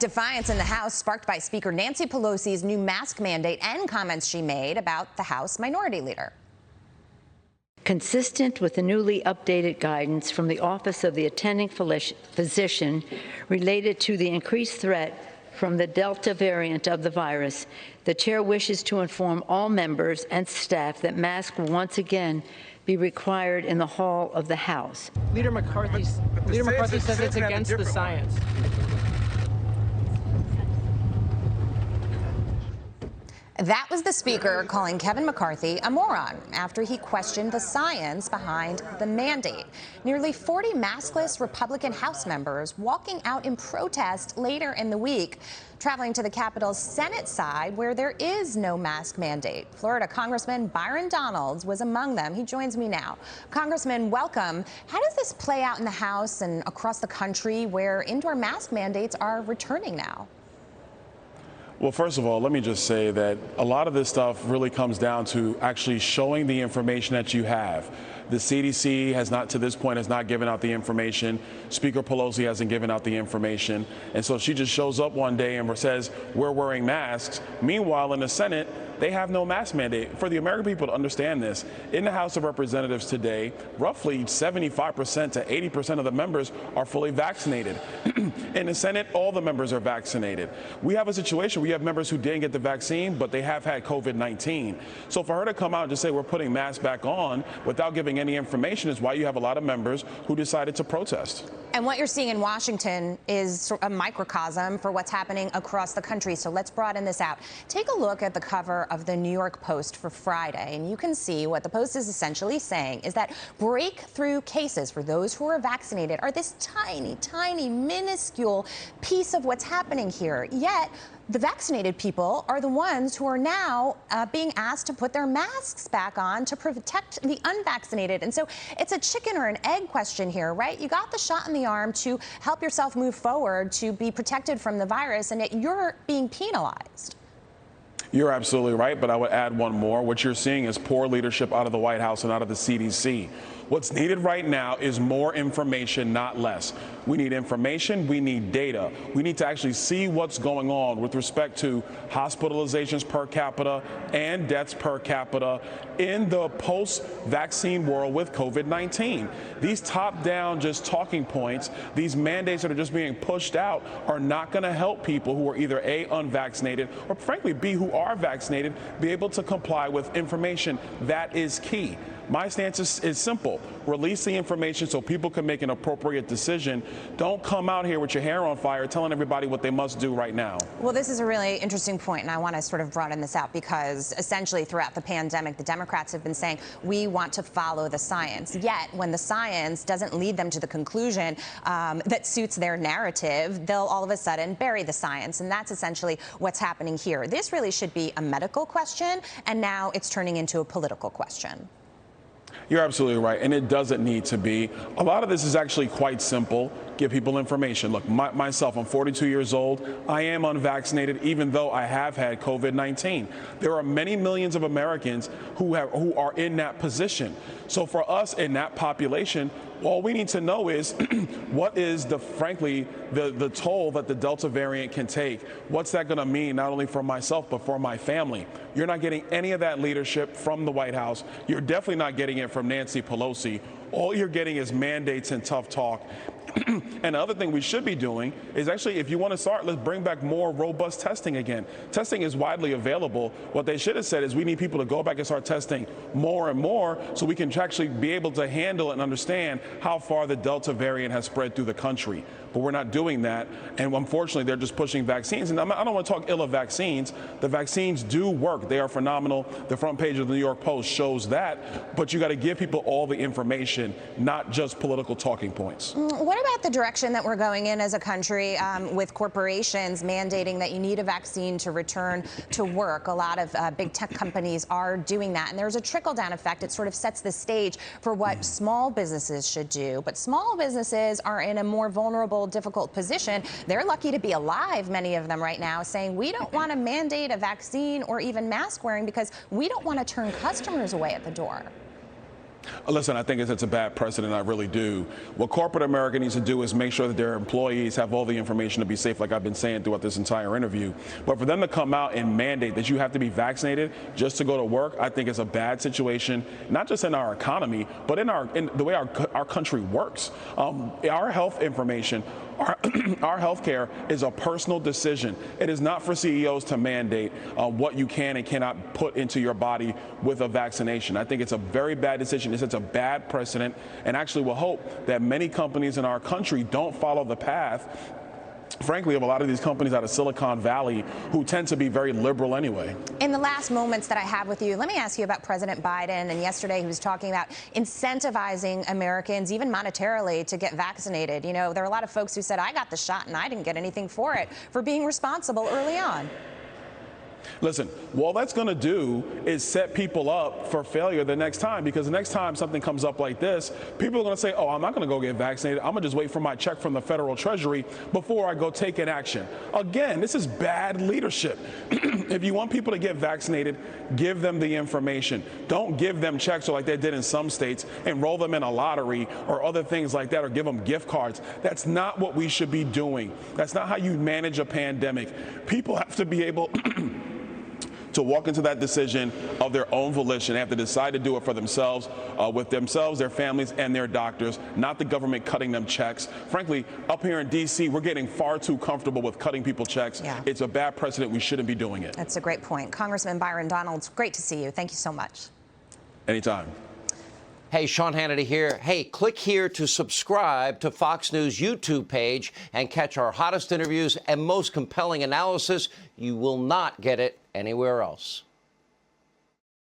Defiance in the House sparked by Speaker Nancy Pelosi's new mask mandate and comments she made about the House Minority Leader. Consistent with the newly updated guidance from the Office of the Attending Physician related to the increased threat from the Delta variant of the virus, the chair wishes to inform all members and staff that masks will once again be required in the hall of the House. Leader McCarthy says it's against the science. That was the Speaker calling Kevin McCarthy a moron after he questioned the science behind the mandate. Nearly 40 maskless Republican House members walking out in protest later in the week, traveling to the Capitol's Senate side where there is no mask mandate. Florida Congressman Byron Donalds was among them. He joins me now. Congressman, welcome. How does this play out in the House and across the country where indoor mask mandates are returning now? Well, first of all, let me just say that a lot of this stuff really comes down to actually showing the information that you have. The CDC has not, to this point, has not given out the information. Speaker Pelosi hasn't given out the information. And so she just shows up one day and says, we're wearing masks. Meanwhile, in the Senate, they have no mask mandate. For the American people to understand this, in the House of Representatives today, roughly 75% to 80% of the members are fully vaccinated. In the Senate, all the members are vaccinated. We have a situation where you have members who didn't get the vaccine, but they have had COVID-19. So for her to come out and just say we're putting masks back on without giving any information is why you have a lot of members who decided to protest. And what you're seeing in Washington is a microcosm for what's happening across the country. So let's broaden this out. Take a look at the cover of the New York Post for Friday, and you can see what the Post is essentially saying is that breakthrough cases for those who are vaccinated are this tiny, tiny, minuscule piece of what's happening here. Yet, the vaccinated people are the ones who are now being asked to put their masks back on to protect the unvaccinated. And so it's a chicken or an egg question here, right? You got the shot in the arm to help yourself move forward, to be protected from the virus, and yet you're being penalized. You're absolutely right, but I would add one more. What you're seeing is poor leadership out of the White House and out of the CDC. What's needed right now is more information, not less. We need information, we need data. We need to actually see what's going on with respect to hospitalizations per capita and deaths per capita in the post-vaccine world with COVID-19. These top-down just talking points, these mandates that are just being pushed out are not going to help people who are either A, unvaccinated, or frankly, B, who are vaccinated, be able to comply with information. That is key. My stance is simple. Release the information so people can make an appropriate decision. Don't come out here with your hair on fire telling everybody what they must do right now. Well, this is a really interesting point, and I want to sort of broaden this out because essentially throughout the pandemic, the Democrats have been saying we want to follow the science. Yet when the science doesn't lead them to the conclusion that suits their narrative, they'll all of a sudden bury the science. And that's essentially what's happening here. This really should be a medical question, and now it's turning into a political question. You're absolutely right, and it doesn't need to be. A lot of this is actually quite simple. Give people information. Look, myself, I'm 42 years old. I am unvaccinated, even though I have had COVID-19. There are many millions of Americans who are in that position. So for us in that population, all we need to know is what is frankly the toll that the Delta variant can take. What's that going to mean not only for myself but for my family? You're not getting any of that leadership from the White House. You're definitely not getting it from Nancy Pelosi. All you're getting is mandates and tough talk. And the other thing we should be doing is actually, if you want to start, let's bring back more robust testing again. Testing is widely available. What they should have said is we need people to go back and start testing more and more so we can actually be able to handle and understand how far the Delta variant has spread through the country. But we're not doing that. And unfortunately, they're just pushing vaccines. And I don't want to talk ill of vaccines. The vaccines do work. They are phenomenal. The front page of the New York Post shows that. But you got to give people all the information, not just political talking points. What about the direction that we're going in as a country with corporations mandating that you need a vaccine to return to work? A lot of big tech companies are doing that. And there's a trickle-down effect. It sort of sets the stage for what small businesses should do. But small businesses are in a more vulnerable, difficult position. They're lucky to be alive, many of them right now, saying we don't want to mandate a vaccine or even mask wearing because we don't want to turn customers away at the door. Listen, I think it's a bad precedent. I really do. What corporate America needs to do is make sure that their employees have all the information to be safe, like I've been saying throughout this entire interview. But for them to come out and mandate that you have to be vaccinated just to go to work, I think it's a bad situation, not just in our economy, but in the way our country works. Our health information, our health care is a personal decision. It is not for CEOs to mandate what you can and cannot put into your body with a vaccination. I think it's a very bad decision. It sets a bad precedent, and actually will hope that many companies in our country don't follow the path, frankly, of a lot of these companies out of Silicon Valley who tend to be very liberal anyway. In the last moments that I have with you, let me ask you about President Biden. And yesterday he was talking about incentivizing Americans, even monetarily, to get vaccinated. You know, there are a lot of folks who said, I got the shot and I didn't get anything for it, for being responsible early on. Listen, all that's going to do is set people up for failure the next time, because the next time something comes up like this, people are going to say, oh, I'm not going to go get vaccinated. I'm going to just wait for my check from the federal treasury before I go take an action. Again, this is bad leadership. If you want people to get vaccinated, give them the information. Don't give them checks like they did in some states, enroll them in a lottery or other things like that, or give them gift cards. That's not what we should be doing. That's not how you manage a pandemic. People have to be able to walk into that decision of their own volition. They have to decide to do it for themselves, with themselves, their families, and their doctors, not the government cutting them checks. Frankly, up here in D.C., we're getting far too comfortable with cutting people checks. Yeah. It's a bad precedent. We shouldn't be doing it. That's a great point. Congressman Byron Donalds, great to see you. Thank you so much. Anytime. Hey, Sean Hannity here. Hey, click here to subscribe to Fox News YouTube page and catch our hottest interviews and most compelling analysis. You will not get it anywhere else.